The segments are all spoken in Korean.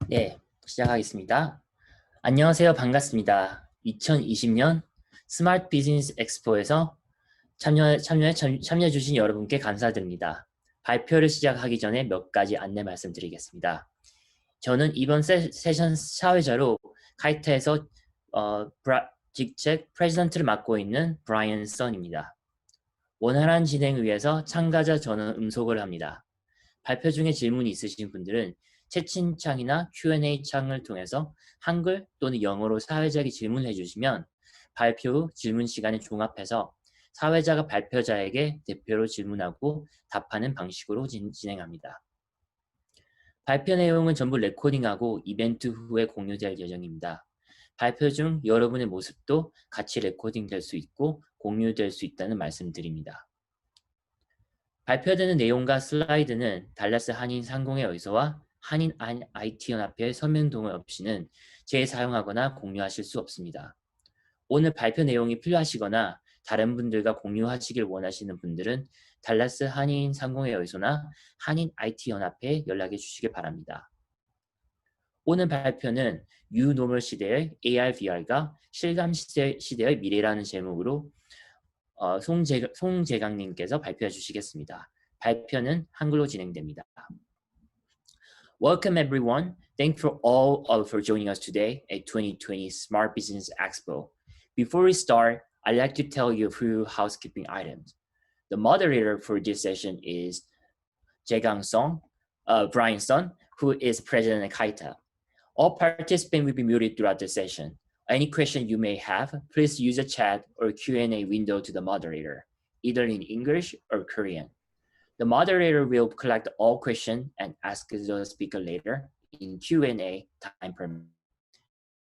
네, 시작하겠습니다. 안녕하세요. 반갑습니다. 2020년 스마트 비즈니스 엑스포에서 참여해 주신 여러분께 감사드립니다. 발표를 시작하기 전에 몇 가지 안내 말씀드리겠습니다. 저는 이번 세션 사회자로 카이트에서 직책 프레지던트를 맡고 있는 브라이언 선입니다. 원활한 진행을 위해서 참가자 전원 음소거를 합니다. 발표 중에 질문이 있으신 분들은 채팅창이나 Q&A 창을 통해서 한글 또는 영어로 사회자에게 질문을 해주시면 발표 후 질문 시간에 종합해서 사회자가 발표자에게 대표로 질문하고 답하는 방식으로 진행합니다. 발표 내용은 전부 레코딩하고 이벤트 후에 공유될 예정입니다. 발표 중 여러분의 모습도 같이 레코딩될 수 있고 공유될 수 있다는 말씀드립니다. 발표되는 내용과 슬라이드는 달라스 한인 상공회의소와 한인 IT연합회 서명 동의 없이는 재사용하거나 공유하실 수 없습니다. 오늘 발표 내용이 필요하시거나 다른 분들과 공유하시길 원하시는 분들은 달라스 한인 상공회의소나 한인 IT연합회에 연락해 주시기 바랍니다. 오늘 발표는 뉴노멀 시대의 AR, VR가 실감 시대의 미래라는 제목으로 송재강님께서 발표해 주시겠습니다. 발표는 한글로 진행됩니다. Welcome everyone. Thanks for joining us today at 2020 Smart Business Expo. Before we start, I'd like to tell you a few housekeeping items. The moderator for this session is Jaegang Song, Brian Sun, who is president of Kaita. All participants will be muted throughout the session. Any question you may have, please use the chat or Q&A window to the moderator, either in English or Korean. The moderator will collect all questions and ask the speaker later in Q&A time permit.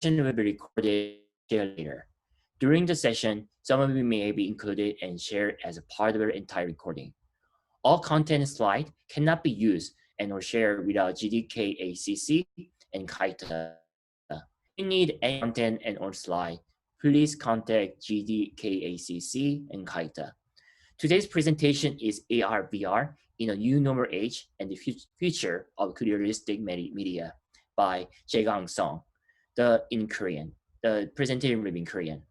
The session will be recorded later. During the session, some of it may be included and shared as a part of the entire recording. All content slides cannot be used and or shared without GDK-ACC and Kaita. If you need any content and or slide, please contact GDK-ACC and Kaita. Today's presentation is AR/VR in a new normal age and the future of futuristic media by Jaegang Song. In Korean. The presentation will be in Korean.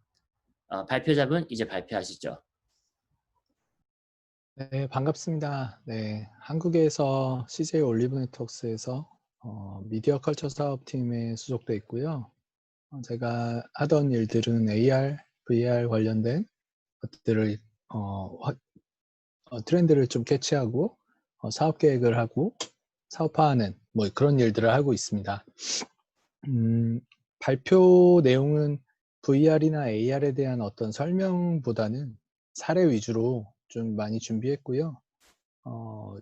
발표자분 이제 발표하시죠. 네, 반갑습니다. 네, 한국에서 CJ 올리브 네트워크스에서 미디어 컬처 사업팀에 소속돼 있고요. 제가 하던 일들은 AR, VR 관련된 것들을 트렌드를 좀 캐치하고 사업 계획을 하고 사업화하는 뭐 그런 일들을 하고 있습니다. 발표 내용은 VR이나 AR에 대한 어떤 설명보다는 사례 위주로 좀 많이 준비했고요.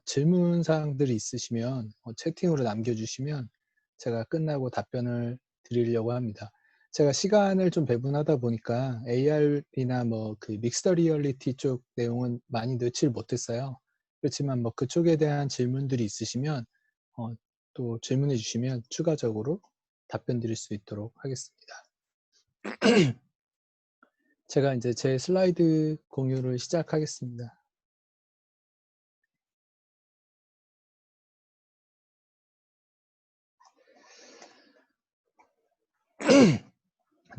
질문 사항들이 있으시면 채팅으로 남겨주시면 제가 끝나고 답변을 드리려고 합니다. 제가 시간을 좀 배분하다 보니까 AR이나 뭐 그 믹스드 리얼리티 쪽 내용은 많이 넣질 못했어요. 그렇지만 뭐 그쪽에 대한 질문들이 있으시면 또 질문해 주시면 추가적으로 답변 드릴 수 있도록 하겠습니다. 제가 이제 제 슬라이드 공유를 시작하겠습니다.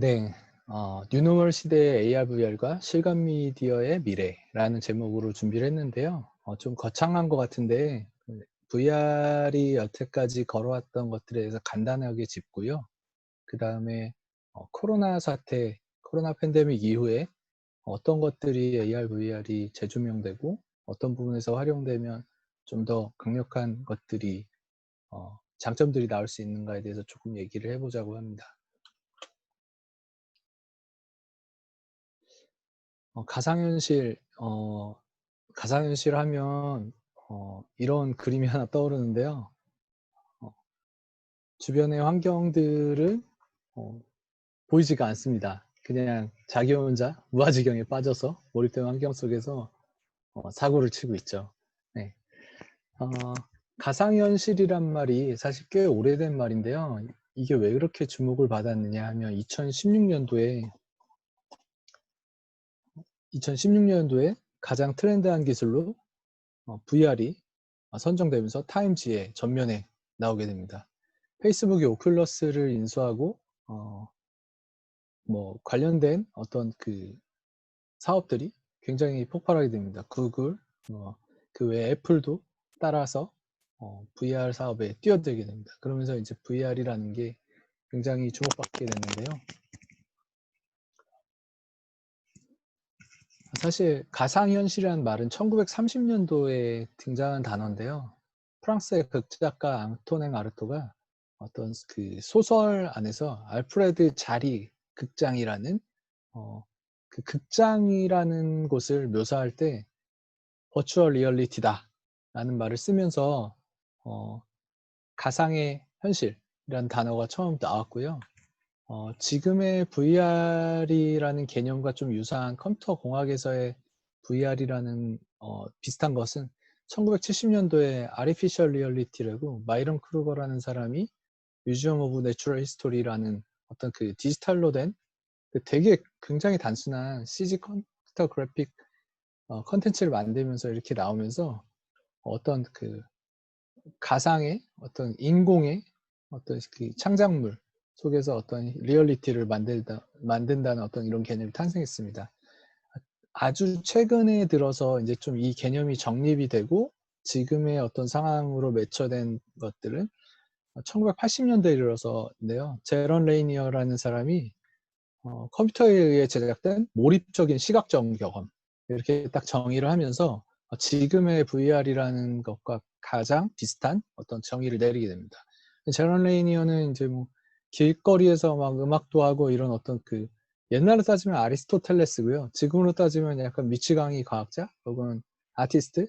네, 뉴노멀 시대의 AR, VR과 실감 미디어의 미래라는 제목으로 준비를 했는데요. 좀 거창한 것 같은데 VR이 여태까지 걸어왔던 것들에 대해서 간단하게 짚고요. 그 다음에 코로나 사태, 코로나 팬데믹 이후에 어떤 것들이 AR, VR이 재조명되고 어떤 부분에서 활용되면 좀 더 강력한 것들이 장점들이 나올 수 있는가에 대해서 조금 얘기를 해보자고 합니다. 가상현실 하면 이런 그림이 하나 떠오르는데요. 주변의 환경들은 보이지가 않습니다. 그냥 자기 혼자 무아지경에 빠져서 몰입된 환경 속에서 사고를 치고 있죠. 네. 가상현실이란 말이 사실 꽤 오래된 말인데요. 이게 왜 그렇게 주목을 받았느냐 하면 2016년도에 가장 트렌드한 기술로 VR이 선정되면서 타임지에 전면에 나오게 됩니다. 페이스북이 오큘러스를 인수하고 뭐 관련된 어떤 그 사업들이 굉장히 폭발하게 됩니다. 구글, 그 외에 애플도 따라서 VR 사업에 뛰어들게 됩니다. 그러면서 이제 VR이라는 게 굉장히 주목받게 됐는데요. 사실 가상현실이라는 말은 1930년도에 등장한 단어인데요. 프랑스의 극작가 앙토네 아르토가 어떤 그 소설 안에서 알프레드 자리 극장이라는 그 극장이라는 곳을 묘사할 때 버추얼 리얼리티다 라는 말을 쓰면서 가상의 현실이라는 단어가 처음 나왔고요. 지금의 VR이라는 개념과 좀 유사한 컴퓨터 공학에서의 VR이라는 비슷한 것은 1970년도에 아티피셜 리얼리티라고 마이런 크루거라는 사람이 뮤지엄 오브 내추럴 히스토리라는 어떤 그 디지털로 된 그 되게 굉장히 단순한 CG 컴퓨터 그래픽 컨텐츠를 만들면서 이렇게 나오면서 어떤 그 가상의 어떤 인공의 어떤 그 창작물 속에서 어떤 리얼리티를 만든다는 어떤 이런 개념이 탄생했습니다. 아주 최근에 들어서 이제 좀 이 개념이 정립이 되고 지금의 어떤 상황으로 매처된 것들은 1980년대에 이르러서인데요. 제런 레이니어라는 사람이 컴퓨터에 의해 제작된 몰입적인 시각적 경험 이렇게 딱 정의를 하면서 지금의 VR이라는 것과 가장 비슷한 어떤 정의를 내리게 됩니다. 제런 레이니어는 이제 뭐 길거리에서 막 음악도 하고 이런 어떤 그 옛날로 따지면 아리스토텔레스고요. 지금으로 따지면 약간 미치광이 과학자 혹은 아티스트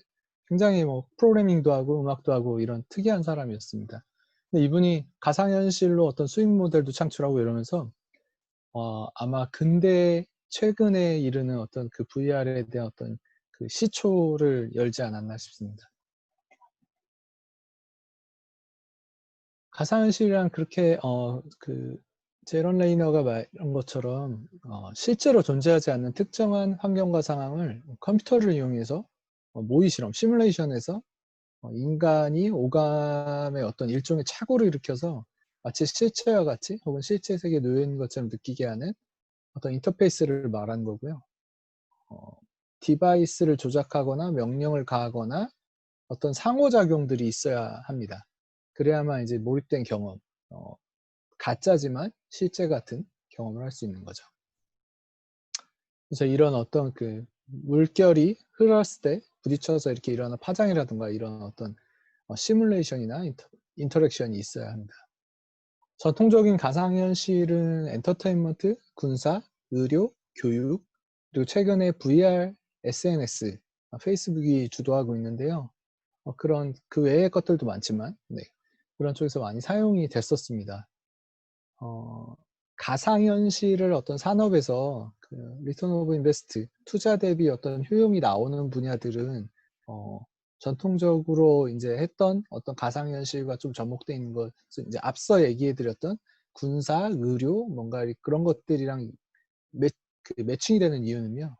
굉장히 뭐 프로그래밍도 하고 음악도 하고 이런 특이한 사람이었습니다. 근데 이분이 가상현실로 어떤 수익 모델도 창출하고 이러면서 아마 근대 최근에 이르는 어떤 그 VR에 대한 어떤 그 시초를 열지 않았나 싶습니다. 가상현실이란 그렇게 그 제런 레이너가 말한 것처럼 실제로 존재하지 않는 특정한 환경과 상황을 컴퓨터를 이용해서 모의 실험, 시뮬레이션에서 인간이 오감의 어떤 일종의 착오를 일으켜서 마치 실체와 같이 혹은 실제 세계에 놓여 있는 것처럼 느끼게 하는 어떤 인터페이스를 말하는 거고요. 디바이스를 조작하거나 명령을 가하거나 어떤 상호작용들이 있어야 합니다. 그래야만 이제 몰입된 경험, 가짜지만 실제 같은 경험을 할 수 있는 거죠. 그래서 이런 어떤 그 물결이 흘렀을 때 부딪혀서 이렇게 일어나는 파장이라든가 이런 어떤 시뮬레이션이나 인터랙션이 있어야 합니다. 전통적인 가상현실은 엔터테인먼트, 군사, 의료, 교육, 그리고 최근에 VR, SNS, 페이스북이 주도하고 있는데요. 그런 그 외의 것들도 많지만 네, 그런 쪽에서 많이 사용이 됐었습니다. 가상현실을 어떤 산업에서 그 리턴 오브 인베스트, 투자 대비 어떤 효용이 나오는 분야들은 전통적으로 이제 했던 어떤 가상현실과 좀 접목되어 있는 것은 이제 앞서 얘기해드렸던 군사, 의료, 뭔가 그런 것들이랑 매칭이 되는 이유는요.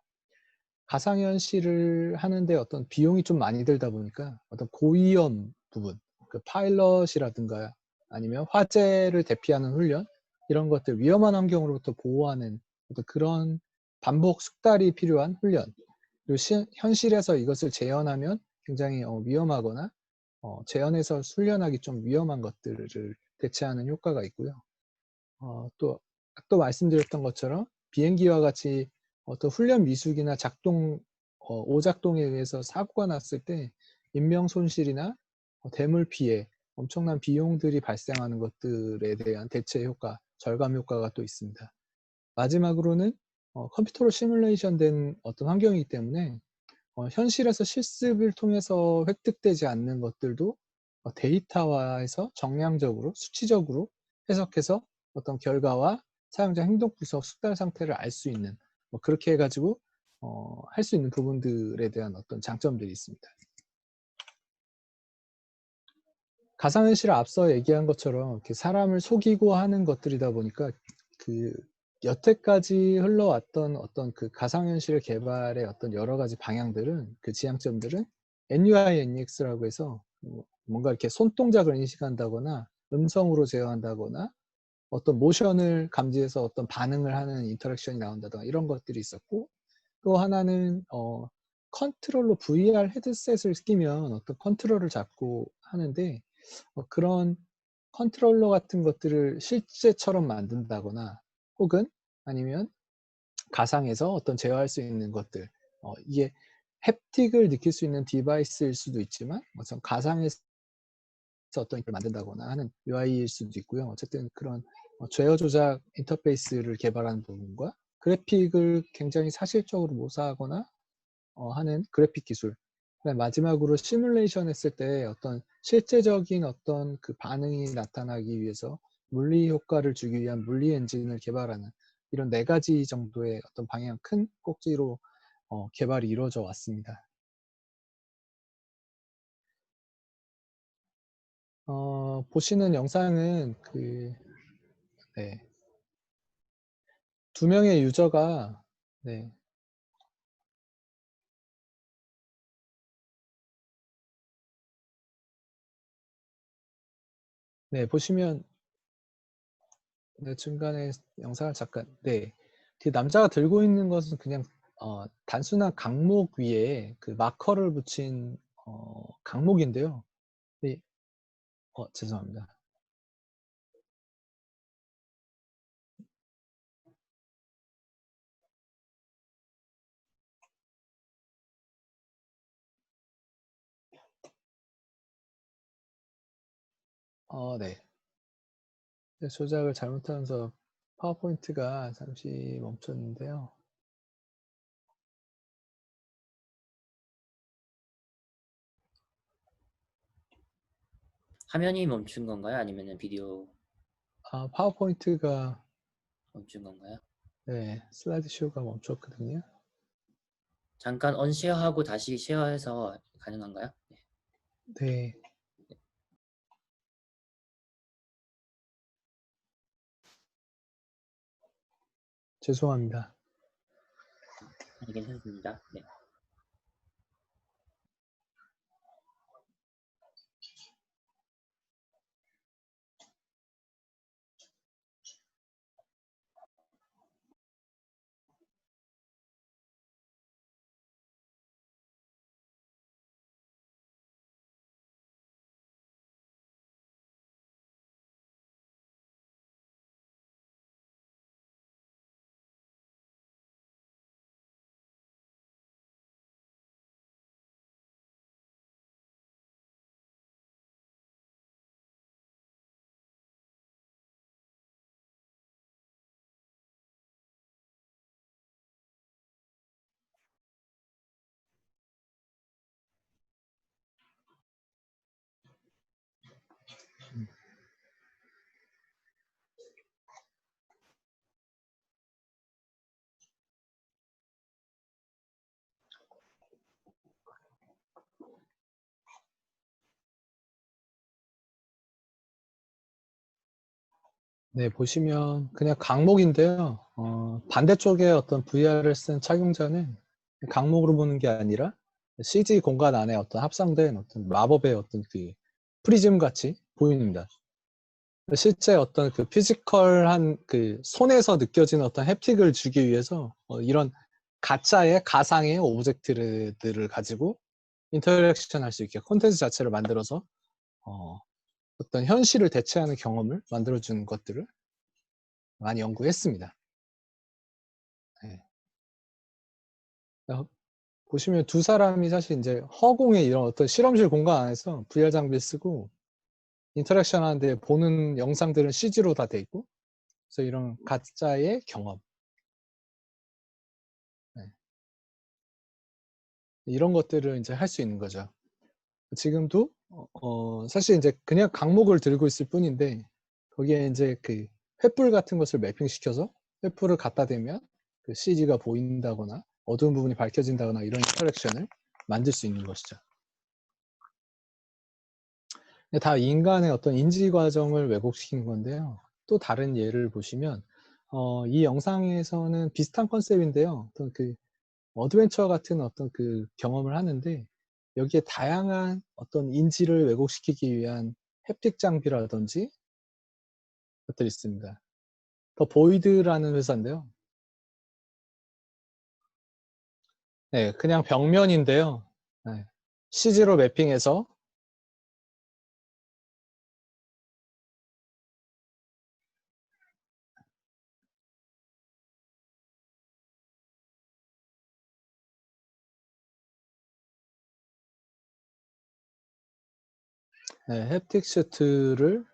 가상현실을 하는데 어떤 비용이 좀 많이 들다 보니까 어떤 고위험 부분, 그 파일럿이라든가 아니면 화재를 대피하는 훈련 이런 것들 위험한 환경으로부터 보호하는 어떤 그런 반복 숙달이 필요한 훈련 그리고 현실에서 이것을 재현하면 굉장히 위험하거나 재현해서 훈련하기 좀 위험한 것들을 대체하는 효과가 있고요. 또 말씀드렸던 것처럼 비행기와 같이 어떤 훈련 미숙이나 오작동에 의해서 사고가 났을 때 인명 손실이나 대물 피해, 엄청난 비용들이 발생하는 것들에 대한 대체 효과, 절감 효과가 또 있습니다. 마지막으로는 컴퓨터로 시뮬레이션 된 어떤 환경이기 때문에 현실에서 실습을 통해서 획득되지 않는 것들도 데이터화해서 정량적으로, 수치적으로 해석해서 어떤 결과와 사용자 행동 구석, 숙달 상태를 알 수 있는 그렇게 해가지고 할 수 있는 부분들에 대한 어떤 장점들이 있습니다. 가상현실을 앞서 얘기한 것처럼 이렇게 사람을 속이고 하는 것들이다 보니까 그 여태까지 흘러왔던 어떤 그 가상현실 개발의 어떤 여러 가지 방향들은 그 지향점들은 NUI, NEX라고 해서 뭔가 이렇게 손동작을 인식한다거나 음성으로 제어한다거나 어떤 모션을 감지해서 어떤 반응을 하는 인터랙션이 나온다든가 이런 것들이 있었고, 또 하나는 컨트롤러 VR 헤드셋을 끼면 어떤 컨트롤을 잡고 하는데 그런 컨트롤러 같은 것들을 실제처럼 만든다거나 혹은 아니면 가상에서 어떤 제어할 수 있는 것들, 이게 햅틱을 느낄 수 있는 디바이스일 수도 있지만 어떤 가상에서 어떤 걸 만든다거나 하는 UI일 수도 있고요. 어쨌든 그런 제어 조작 인터페이스를 개발하는 부분과 그래픽을 굉장히 사실적으로 묘사하거나 하는 그래픽 기술. 그다음에 마지막으로 시뮬레이션 했을 때 어떤 실제적인 어떤 그 반응이 나타나기 위해서 물리 효과를 주기 위한 물리 엔진을 개발하는 이런 4가지 정도의 어떤 방향 큰 꼭지로 개발이 이루어져 왔습니다. 보시는 영상은 네, 2명의 유저가 네, 네, 보시면 네, 중간에 영상을 잠깐 그 남자가 들고 있는 것은 그냥 단순한 강목 위에 그 마커를 붙인 강목인데요. 네, 죄송합니다. 네. 조작을 잘못하면서 파워포인트가 잠시 멈췄는데요. 화면이 멈춘 건가요? 아니면 비디오 파워포인트가 멈춘 건가요? 네, 슬라이드 쇼가 멈췄거든요. 잠깐 언쉐어하고 다시 쉐어해서 가능한가요? 네. 죄송합니다. 네, 괜찮습니다. 네. 네, 보시면 그냥 강목인데요. 반대쪽에 어떤 VR을 쓴 착용자는 강목으로 보는 게 아니라 CG 공간 안에 어떤 합성된 어떤 마법의 어떤 그 프리즘 같이 보입니다. 실제 어떤 그 피지컬한 그 손에서 느껴지는 어떤 햅틱을 주기 위해서 이런 가짜의 가상의 오브젝트들을 가지고 인터랙션 할 수 있게 콘텐츠 자체를 만들어서 어떤 현실을 대체하는 경험을 만들어주는 것들을 많이 연구했습니다. 네. 보시면 두 사람이 사실 이제 허공의 이런 어떤 실험실 공간 안에서 VR 장비를 쓰고 인터랙션 하는데 보는 영상들은 CG로 다 돼 있고, 그래서 이런 가짜의 경험, 네. 이런 것들을 이제 할 수 있는 거죠. 지금도 사실 이제 그냥 강목을 들고 있을 뿐인데 거기에 이제 그 횃불 같은 것을 매핑시켜서 횃불을 갖다 대면 그 CG가 보인다거나 어두운 부분이 밝혀진다거나 이런 인터랙션을 만들 수 있는 것이죠. 다 인간의 어떤 인지 과정을 왜곡시킨 건데요. 또 다른 예를 보시면 이 영상에서는 비슷한 컨셉인데요. 어떤 그 어드벤처 같은 어떤 그 경험을 하는데 여기에 다양한 어떤 인지를 왜곡시키기 위한 햅틱 장비라든지 것들이 있습니다. 더 보이드라는 회사인데요. 네, 그냥 벽면인데요. 네, CG로 매핑해서 네, 햅틱 슈트를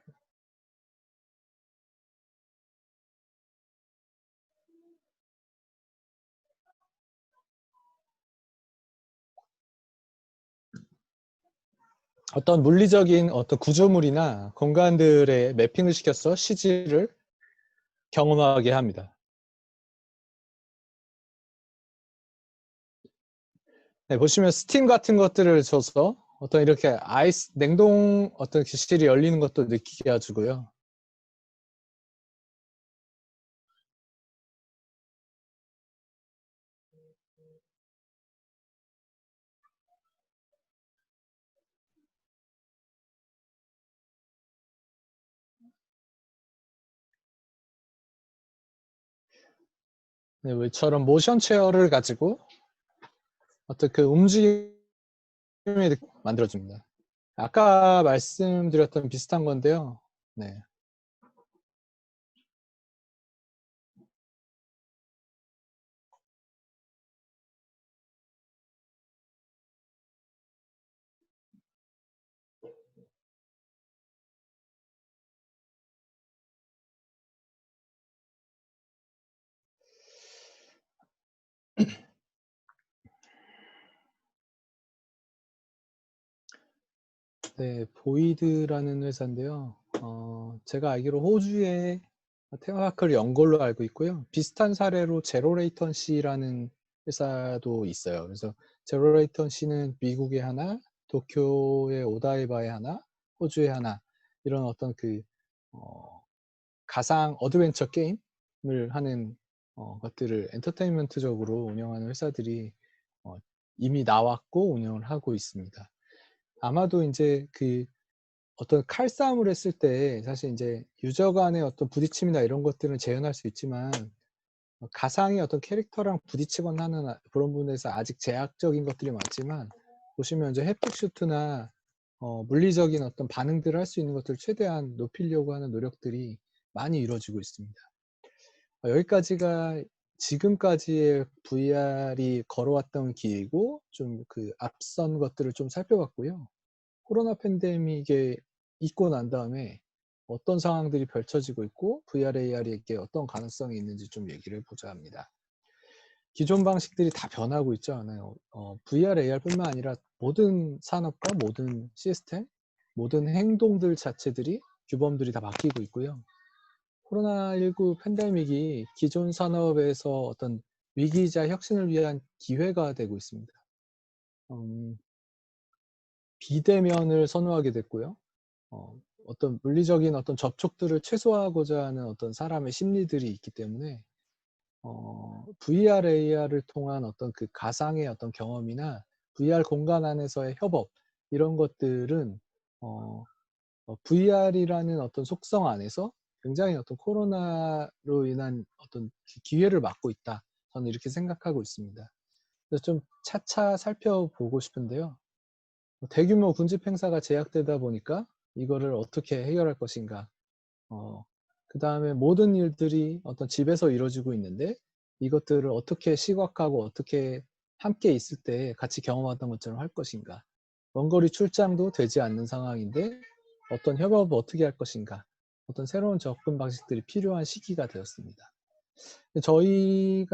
어떤 물리적인 어떤 구조물이나 공간들에 매핑을 시켜서 CG를 경험하게 합니다. 네, 보시면 스팀 같은 것들을 줘서 어떤 이렇게 아이스, 냉동 어떤 기실이 열리는 것도 느끼게 해주고요. 네, 이처럼 모션 체어를 가지고 어떤 그 움직임을 만들어줍니다. 아까 말씀드렸던 비슷한 건데요. 네. 네, 보이드라는 회사인데요. 제가 알기로 호주의 테마파크를 연 걸로 알고 있고요. 비슷한 사례로 제로레이턴시라는 회사도 있어요. 그래서 제로레이턴시는 미국에 하나, 도쿄의 오다이바에 하나, 호주에 하나 이런 어떤 그 가상 어드벤처 게임을 하는 것들을 엔터테인먼트적으로 운영하는 회사들이 이미 나왔고 운영을 하고 있습니다. 아마도 이제 그 어떤 칼싸움을 했을 때 사실 이제 유저 간의 어떤 부딪힘이나 이런 것들은 재현할 수 있지만 가상의 어떤 캐릭터랑 부딪히거나 하는 그런 부분에서 아직 제약적인 것들이 많지만 보시면 이제 햅틱 슈트나 물리적인 어떤 반응들을 할 수 있는 것들을 최대한 높이려고 하는 노력들이 많이 이루어지고 있습니다. 여기까지가 지금까지의 VR이 걸어왔던 길이고 좀 그 앞선 것들을 좀 살펴봤고요. 코로나 팬데믹에 있고 난 다음에 어떤 상황들이 펼쳐지고 있고 VR, AR에게 어떤 가능성이 있는지 좀 얘기를 해보자 합니다. 기존 방식들이 다 변하고 있지 않아요. VR, AR뿐만 아니라 모든 산업과 모든 시스템, 모든 행동들 자체들이 규범들이 다 바뀌고 있고요. 코로나19 팬데믹이 기존 산업에서 어떤 위기이자 혁신을 위한 기회가 되고 있습니다. 비대면을 선호하게 됐고요. 어떤 물리적인 어떤 접촉들을 최소화하고자 하는 어떤 사람의 심리들이 있기 때문에 VR, AR을 통한 어떤 그 가상의 어떤 경험이나 VR 공간 안에서의 협업 이런 것들은 VR이라는 어떤 속성 안에서 굉장히 어떤 코로나로 인한 어떤 기회를 맞고 있다. 저는 이렇게 생각하고 있습니다. 그래서 좀 차차 살펴보고 싶은데요. 대규모 군집 행사가 제약되다 보니까 이거를 어떻게 해결할 것인가. 그 다음에 모든 일들이 어떤 집에서 이루어지고 있는데 이것들을 어떻게 시각하고 어떻게 함께 있을 때 같이 경험하던 것처럼 할 것인가. 원거리 출장도 되지 않는 상황인데 어떤 협업을 어떻게 할 것인가. 어떤 새로운 접근 방식들이 필요한 시기가 되었습니다.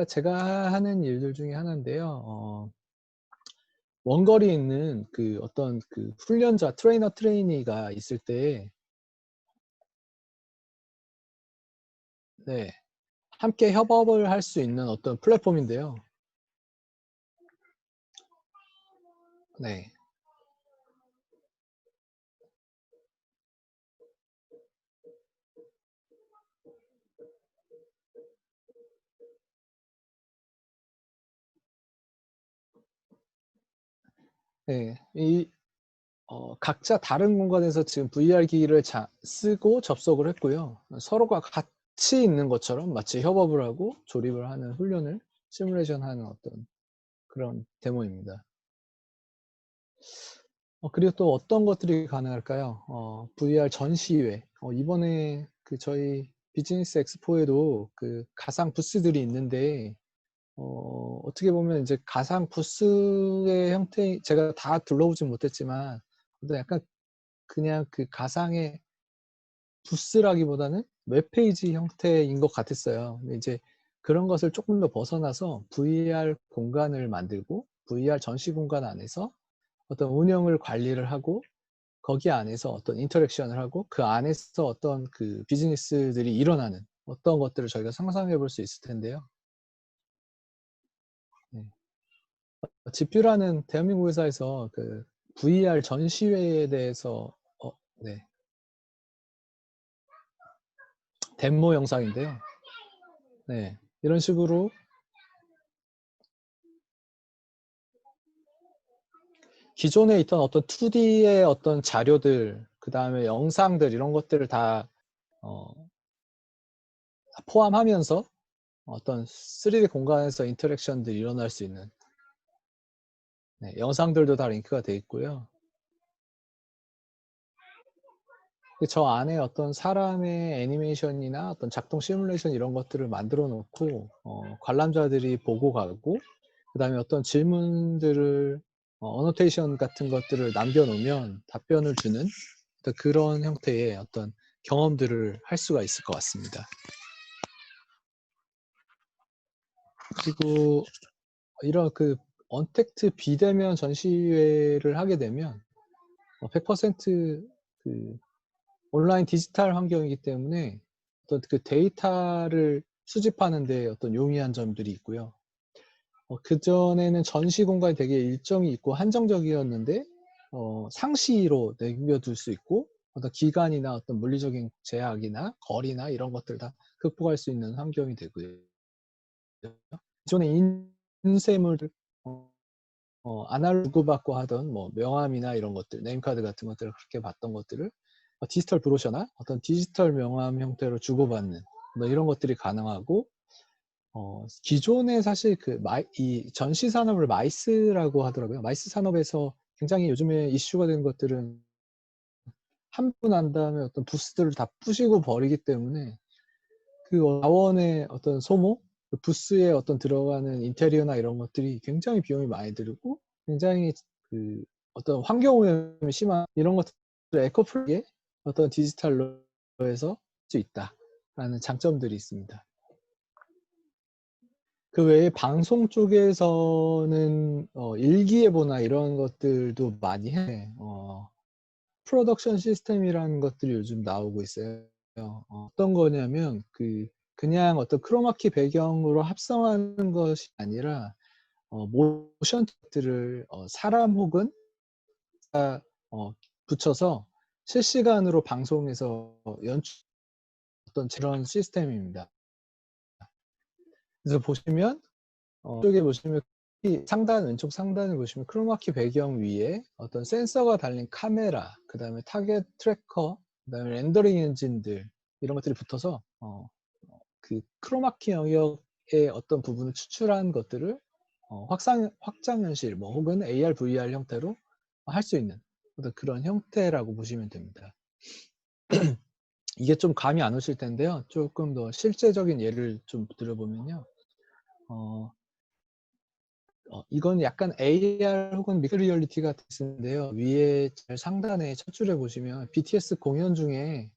제가 하는 일들 중에 하나인데요. 원거리에 있는 그 어떤 그 훈련자, 트레이니가 있을 때, 네, 함께 협업을 할 수 있는 어떤 플랫폼인데요. 네. 네. 각자 다른 공간에서 지금 VR 기기를 쓰고 접속을 했고요. 서로가 같이 있는 것처럼 마치 협업을 하고 조립을 하는 훈련을 시뮬레이션하는 어떤 그런 데모입니다. 그리고 또 어떤 것들이 가능할까요? VR 전시회. 이번에 그 저희 비즈니스 엑스포에도 그 가상 부스들이 있는데 어떻게 보면 이제 가상 부스의 형태, 제가 다 둘러보진 못했지만 어떤 약간 그냥 그 가상의 부스라기보다는 웹페이지 형태인 것 같았어요. 근데 이제 그런 것을 조금 더 벗어나서 VR 공간을 만들고 VR 전시 공간 안에서 어떤 운영을 관리를 하고 거기 안에서 어떤 인터랙션을 하고 그 안에서 어떤 그 비즈니스들이 일어나는 어떤 것들을 저희가 상상해 볼 수 있을 텐데요. 네. 지퓨라는 대한민국 회사에서 그 VR 전시회에 대해서 네. 데모 영상인데요. 네. 이런 식으로 기존에 있던 어떤 2D의 어떤 자료들, 그 다음에 영상들 이런 것들을 다 포함하면서 어떤 3D 공간에서 인터랙션들이 일어날 수 있는 네, 영상들도 다 링크가 되어 있고요. 저 안에 어떤 사람의 애니메이션이나 어떤 작동 시뮬레이션 이런 것들을 만들어 놓고 관람자들이 보고 가고 그 다음에 어떤 질문들을 어노테이션 같은 것들을 남겨놓으면 답변을 주는 그런 형태의 어떤 경험들을 할 수가 있을 것 같습니다. 그리고 이런 그 언택트 비대면 전시회를 하게 되면 100% 그 온라인 디지털 환경이기 때문에 어떤 그 데이터를 수집하는 데 어떤 용이한 점들이 있고요. 그전에는 전시 공간이 되게 일정이 있고 한정적이었는데 상시로 남겨둘 수 있고 어떤 기간이나 어떤 물리적인 제약이나 거리나 이런 것들 다 극복할 수 있는 환경이 되고요. 기존에 인쇄물을 아날로그 주고받고 하던 뭐 명함이나 이런 것들, 네임카드 같은 것들을 그렇게 받던 것들을 디지털 브로셔나 어떤 디지털 명함 형태로 주고받는 뭐 이런 것들이 가능하고 기존에 사실 이 전시 산업을 마이스라고 하더라고요. 마이스 산업에서 굉장히 요즘에 이슈가 되는 것들은 한 분 난 다음에 어떤 부스들을 다 부시고 버리기 때문에 그 자원의 어떤 소모, 그 부스에 어떤 들어가는 인테리어나 이런 것들이 굉장히 비용이 많이 들고 굉장히 그 어떤 환경 오염이 심한 이런 것들을 에코프리에 어떤 디지털로 해서 할 수 있다라는 장점들이 있습니다. 그 외에 방송 쪽에서는 일기예보나 이런 것들도 많이 해. 프로덕션 시스템이라는 것들이 요즘 나오고 있어요. 어떤 거냐면 그냥 어떤 크로마키 배경으로 합성하는 것이 아니라 모션 들을 사람 혹은 붙여서 실시간으로 방송에서 연출 어떤 그런 시스템입니다. 그래서 보시면 이쪽에 보시면 왼쪽 상단을 보시면 크로마키 배경 위에 어떤 센서가 달린 카메라, 그 다음에 타겟 트래커, 그 다음에 렌더링 엔진들 이런 것들이 붙어서 그 크로마키 영역의 어떤 부분을 추출한 것들을 확장 현실 뭐 혹은 AR, VR 형태로 할 수 있는 어떤 그런 형태라고 보시면 됩니다. 이게 좀 감이 안 오실 텐데요. 조금 더 실제적인 예를 좀 들어보면요. 이건 약간 AR 혹은 믹스 리얼리티 같은 인데요. 위에 잘 상단에 척추를 보시면 BTS 공연 중에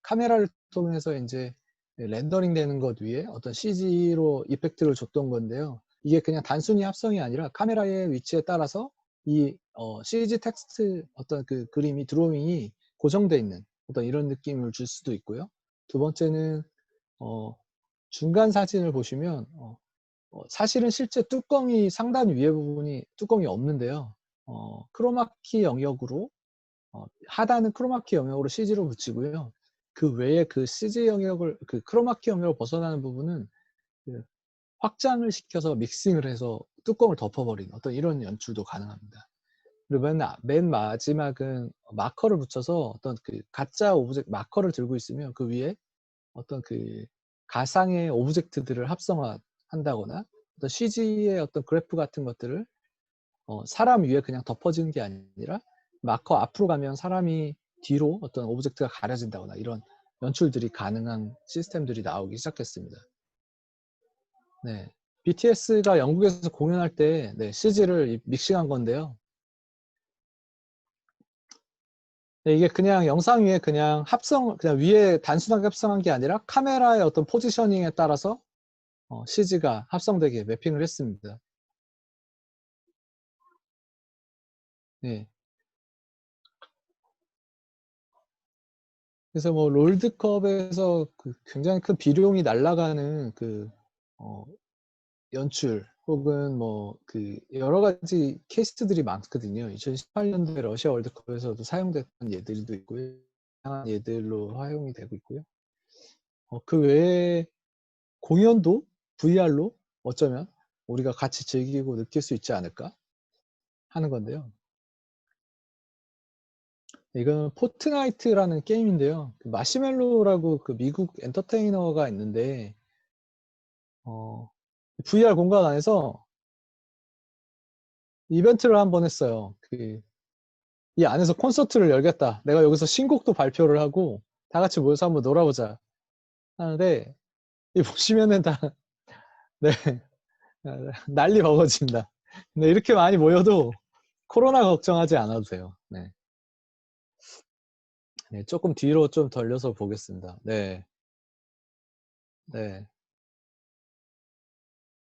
카메라를 통해서 이제 렌더링 되는 것 위에 어떤 CG로 이펙트를 줬던 건데요. 이게 그냥 단순히 합성이 아니라 카메라의 위치에 따라서 이 CG 텍스트 어떤 그 그림이 드로잉이 고정되어 있는 어떤 이런 느낌을 줄 수도 있고요. 두 번째는 중간 사진을 보시면 사실은 실제 뚜껑이 상단 위에 부분이 뚜껑이 없는데요. 크로마키 영역으로 하단은 크로마키 영역으로 CG로 붙이고요. 그 외에 그 CG 영역을 그 크로마키 영역을 벗어나는 부분은 그 확장을 시켜서 믹싱을 해서 뚜껑을 덮어버리는 어떤 이런 연출도 가능합니다. 그리고 맨 마지막은 마커를 붙여서 어떤 그 가짜 오브젝트 마커를 들고 있으면 그 위에 어떤 그 가상의 오브젝트들을 합성한다거나 어떤 CG의 어떤 그래프 같은 것들을 사람 위에 그냥 덮어지는 게 아니라 마커 앞으로 가면 사람이 뒤로 어떤 오브젝트가 가려진다거나 이런 연출들이 가능한 시스템들이 나오기 시작했습니다. 네. BTS가 영국에서 공연할 때 CG를 믹싱한 건데요. 네, 이게 그냥 영상 위에 그냥 그냥 위에 단순하게 합성한 게 아니라 카메라의 어떤 포지셔닝에 따라서 CG가 합성되게 매핑을 했습니다. 네. 그래서 뭐 롤드컵에서 그 굉장히 큰 비용이 날아가는 그 연출 혹은 뭐 그 여러 가지 케이스들이 많거든요. 2018년도에 러시아 월드컵에서도 사용됐던 예들도 있고요. 다양한 예들로 활용이 되고 있고요. 그 외에 공연도 VR로 어쩌면 우리가 같이 즐기고 느낄 수 있지 않을까 하는 건데요. 이거는 포트나이트라는 게임인데요. 그 마시멜로라고 그 미국 엔터테이너가 있는데 VR 공간 안에서 이벤트를 한번 했어요. 이 안에서 콘서트를 열겠다. 내가 여기서 신곡도 발표를 하고 다 같이 모여서 한번 놀아보자 하는데 이 보시면은 다 네, 난리 먹어진다. 근데 이렇게 많이 모여도 코로나 걱정하지 않아도 돼요. 네. 네, 조금 뒤로 좀 돌려서 보겠습니다. 네. 네.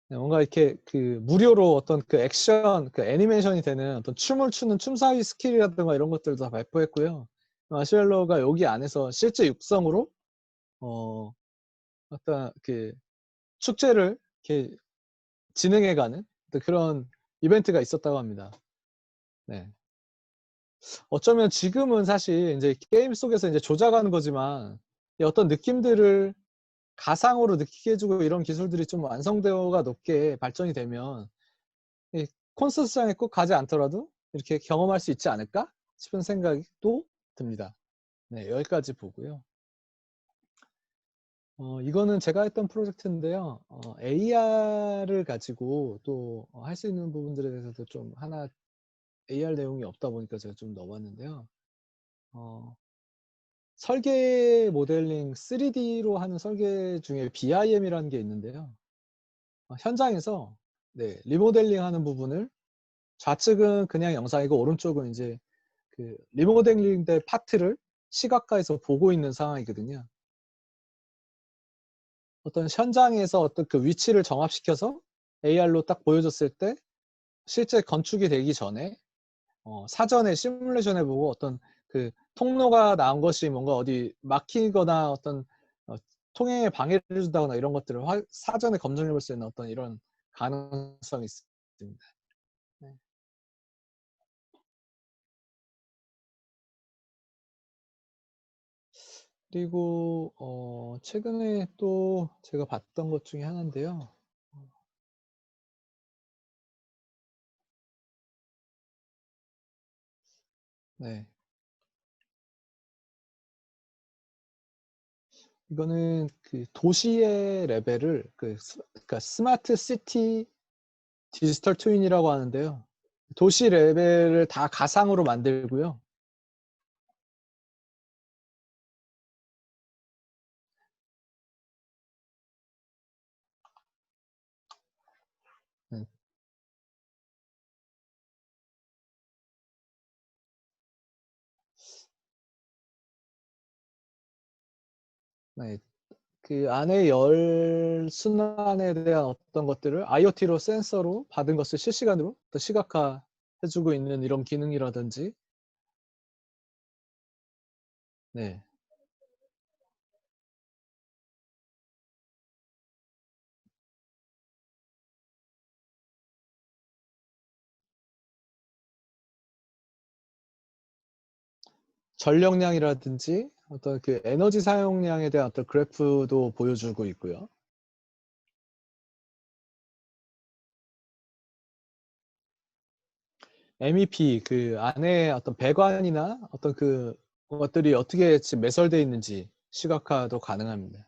네, 뭔가 이렇게 그 무료로 어떤 그 액션, 그 애니메이션이 되는 어떤 춤을 추는 춤사위 스킬이라든가 이런 것들도 다 발표했고요. 마시멜로가 여기 안에서 실제 육성으로 어떤 그 축제를 이렇게 진행해가는 그런 이벤트가 있었다고 합니다. 네. 어쩌면 지금은 사실 이제 게임 속에서 이제 조작하는 거지만 어떤 느낌들을 가상으로 느끼게 해주고 이런 기술들이 좀 완성도가 높게 발전이 되면 이 콘서트장에 꼭 가지 않더라도 이렇게 경험할 수 있지 않을까 싶은 생각이 또 듭니다. 네, 여기까지 보고요. 이거는 제가 했던 프로젝트인데요. AR을 가지고 또 할 수 있는 부분들에 대해서도 좀 하나 AR 내용이 없다 보니까 제가 좀 넣어봤는데요. 어, 설계 모델링 3D로 하는 설계 중에 BIM이라는 게 있는데요. 현장에서 리모델링 하는 부분을 좌측은 그냥 영상이고 오른쪽은 이제 그 리모델링 된 파트를 시각화해서 보고 있는 상황이거든요. 어떤 현장에서 어떤 그 위치를 정합시켜서 AR로 딱 보여줬을 때 실제 건축이 되기 전에 사전에 시뮬레이션 해보고 어떤 그 통로가 나온 것이 뭔가 어디 막히거나 어떤 통행에 방해를 준다거나 이런 것들을 사전에 검증해 볼 수 있는 어떤 이런 가능성이 있습니다. 네. 그리고 최근에 또 제가 봤던 것 중에 하나인데요. 네. 이거는 그 도시의 레벨을 그러니까 스마트 시티 디지털 트윈이라고 하는데요. 도시 레벨을 다 가상으로 만들고요. 네. 네. 그 안에 열 순환에 대한 어떤 것들을 IoT로 센서로 받은 것을 실시간으로 또 시각화해주고 있는 이런 기능이라든지, 네. 전력량이라든지 어떤 그 에너지 사용량에 대한 어떤 그래프도 보여주고 있고요. MEP 그 안에 어떤 배관이나 어떤 그 것들이 어떻게 지금 매설되어 있는지 시각화도 가능합니다.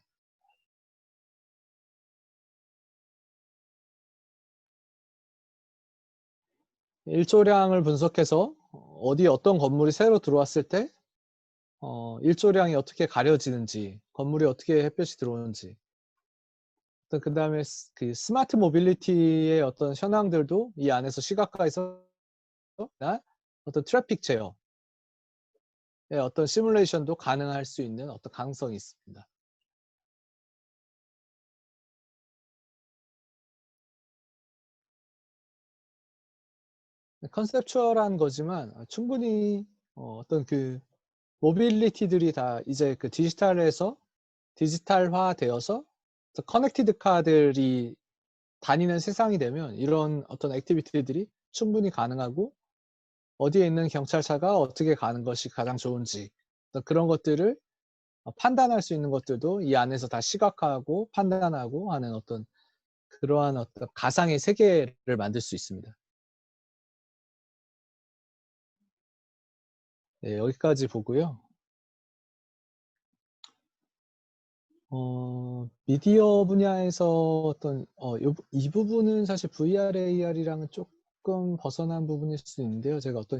일조량을 분석해서 어디 어떤 건물이 새로 들어왔을 때 일조량이 어떻게 가려지는지, 건물이 어떻게 햇볕이 들어오는지, 어떤 그다음에 그 스마트 모빌리티의 어떤 현황들도 이 안에서 시각화해서 나 어떤 트래픽 제어의 어떤 시뮬레이션도 가능할 수 있는 어떤 가능성이 있습니다. 컨셉추얼한 거지만 충분히 어떤 그 모빌리티들이 다 이제 그 디지털화되어서 커넥티드 카들이 다니는 세상이 되면 이런 어떤 액티비티들이 충분히 가능하고 어디에 있는 경찰차가 어떻게 가는 것이 가장 좋은지 그런 것들을 판단할 수 있는 것들도 이 안에서 다 시각화하고 판단하고 하는 어떤 그러한 어떤 가상의 세계를 만들 수 있습니다. 네, 여기까지 보고요. 미디어 분야에서 어떤 이 부분은 사실 VR, AR이랑은 조금 벗어난 부분일 수 있는데요. 제가 어떤